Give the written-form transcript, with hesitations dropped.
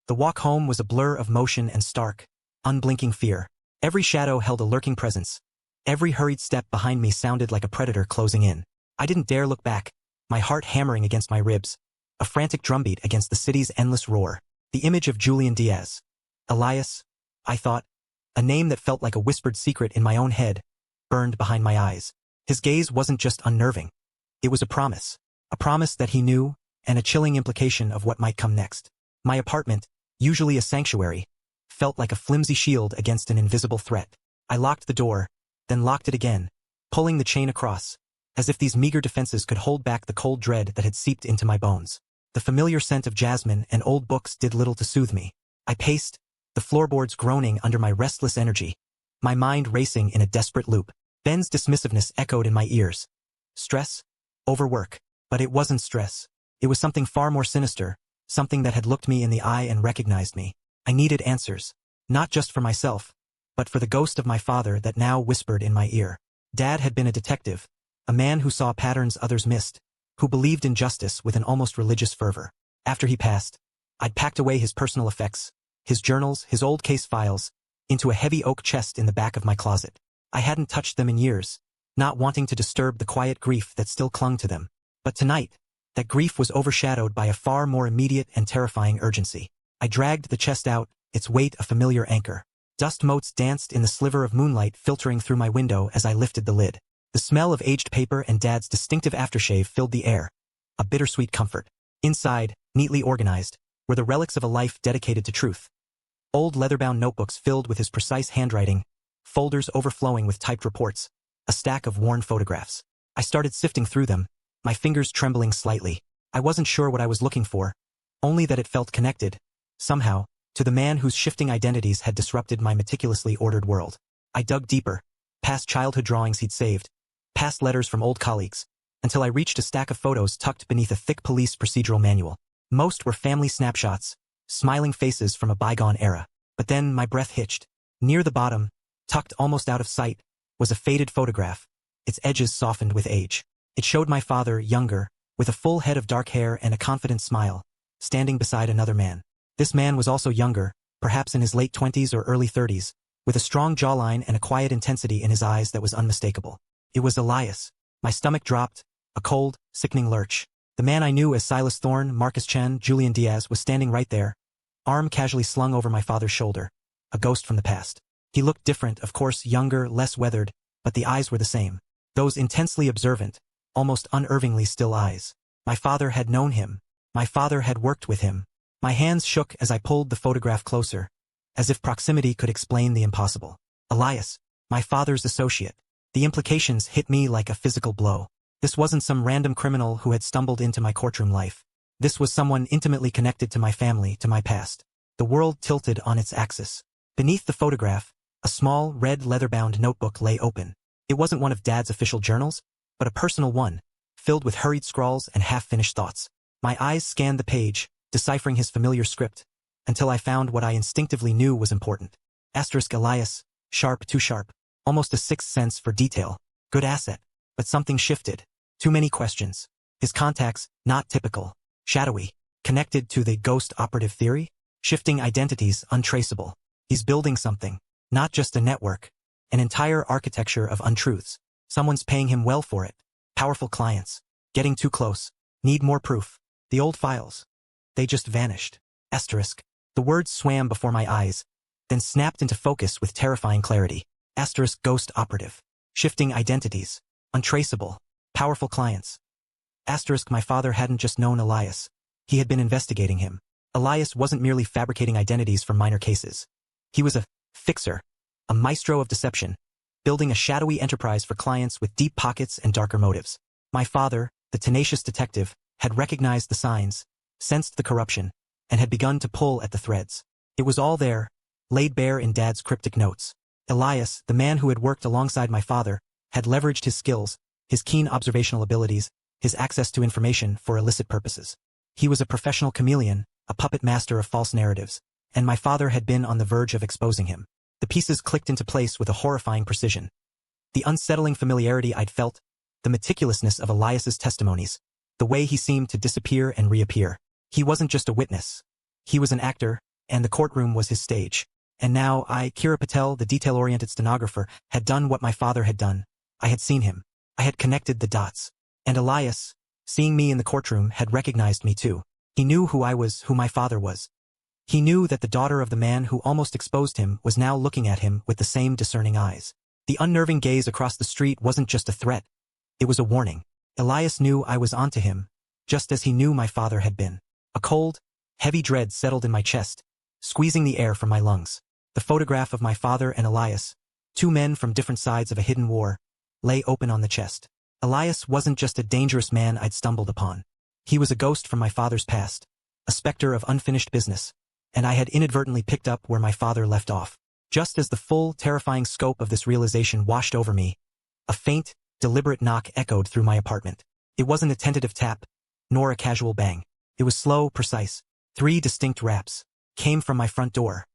The walk home was a blur of motion and stark, unblinking fear. Every shadow held a lurking presence. Every hurried step behind me sounded like a predator closing in. I didn't dare look back, my heart hammering against my ribs, a frantic drumbeat against the city's endless roar. The image of Julian Diaz. Elias, I thought, a name that felt like a whispered secret in my own head, burned behind my eyes. His gaze wasn't just unnerving. It was a promise that he knew, and a chilling implication of what might come next. My apartment, usually a sanctuary, felt like a flimsy shield against an invisible threat. I locked the door, then locked it again, pulling the chain across, as if these meager defenses could hold back the cold dread that had seeped into my bones. The familiar scent of jasmine and old books did little to soothe me. I paced, the floorboards groaning under my restless energy, my mind racing in a desperate loop. Ben's dismissiveness echoed in my ears. Stress? Overwork. But it wasn't stress. It was something far more sinister, something that had looked me in the eye and recognized me. I needed answers, not just for myself, but for the ghost of my father that now whispered in my ear. Dad had been a detective, a man who saw patterns others missed, who believed in justice with an almost religious fervor. After he passed, I'd packed away his personal effects, his journals, his old case files, into a heavy oak chest in the back of my closet. I hadn't touched them in years, not wanting to disturb the quiet grief that still clung to them. But tonight, that grief was overshadowed by a far more immediate and terrifying urgency. I dragged the chest out, its weight a familiar anchor. Dust motes danced in the sliver of moonlight filtering through my window as I lifted the lid. The smell of aged paper and Dad's distinctive aftershave filled the air, a bittersweet comfort. Inside, neatly organized, were the relics of a life dedicated to truth. Old leather-bound notebooks filled with his precise handwriting, folders overflowing with typed reports, a stack of worn photographs. I started sifting through them, my fingers trembling slightly. I wasn't sure what I was looking for, only that it felt connected, somehow, to the man whose shifting identities had disrupted my meticulously ordered world. I dug deeper, past childhood drawings he'd saved, past letters from old colleagues, until I reached a stack of photos tucked beneath a thick police procedural manual. Most were family snapshots, smiling faces from a bygone era. But then my breath hitched. Near the bottom, tucked almost out of sight, was a faded photograph, its edges softened with age. It showed my father, younger, with a full head of dark hair and a confident smile, standing beside another man. This man was also younger, perhaps in his late 20s or early 30s, with a strong jawline and a quiet intensity in his eyes that was unmistakable. It was Elias. My stomach dropped, a cold, sickening lurch. The man I knew as Silas Thorne, Marcus Chen, Julian Diaz was standing right there, arm casually slung over my father's shoulder, a ghost from the past. He looked different, of course, younger, less weathered, but the eyes were the same. Those intensely observant, almost unervingly still eyes. My father had known him. My father had worked with him. My hands shook as I pulled the photograph closer, as if proximity could explain the impossible. Elias, my father's associate. The implications hit me like a physical blow. This wasn't some random criminal who had stumbled into my courtroom life. This was someone intimately connected to my family, to my past. The world tilted on its axis. Beneath the photograph, a small, red leather-bound notebook lay open. It wasn't one of Dad's official journals, but a personal one, filled with hurried scrawls and half-finished thoughts. My eyes scanned the page, deciphering his familiar script, until I found what I instinctively knew was important. Asterisk Elias, sharp, too sharp, almost a sixth sense for detail. Good asset. But something shifted. Too many questions. His contacts, not typical. Shadowy. Connected to the ghost operative theory? Shifting identities, untraceable. He's building something. Not just a network. An entire architecture of untruths. Someone's paying him well for it. Powerful clients. Getting too close. Need more proof. The old files. They just vanished. Asterisk. The words swam before my eyes, then snapped into focus with terrifying clarity. Asterisk ghost operative. Shifting identities. Untraceable. Powerful clients. Asterisk my father hadn't just known Elias. He had been investigating him. Elias wasn't merely fabricating identities for minor cases. He was a fixer, a maestro of deception, building a shadowy enterprise for clients with deep pockets and darker motives. My father, the tenacious detective, had recognized the signs, sensed the corruption, and had begun to pull at the threads. It was all there, laid bare in Dad's cryptic notes. Elias, the man who had worked alongside my father, had leveraged his skills, his keen observational abilities, his access to information for illicit purposes. He was a professional chameleon, a puppet master of false narratives, and my father had been on the verge of exposing him. The pieces clicked into place with a horrifying precision. The unsettling familiarity I'd felt, the meticulousness of Elias's testimonies, the way he seemed to disappear and reappear. He wasn't just a witness. He was an actor, and the courtroom was his stage. And now I, Kira Patel, the detail-oriented stenographer, had done what my father had done. I had seen him. I had connected the dots. And Elias, seeing me in the courtroom, had recognized me too. He knew who I was, who my father was. He knew that the daughter of the man who almost exposed him was now looking at him with the same discerning eyes. The unnerving gaze across the street wasn't just a threat. It was a warning. Elias knew I was onto him, just as he knew my father had been. A cold, heavy dread settled in my chest, squeezing the air from my lungs. The photograph of my father and Elias, two men from different sides of a hidden war, lay open on the chest. Elias wasn't just a dangerous man I'd stumbled upon. He was a ghost from my father's past, a specter of unfinished business, and I had inadvertently picked up where my father left off. Just as the full, terrifying scope of this realization washed over me, a faint, deliberate knock echoed through my apartment. It wasn't a tentative tap, nor a casual bang. It was slow, precise. 3 distinct raps came from my front door.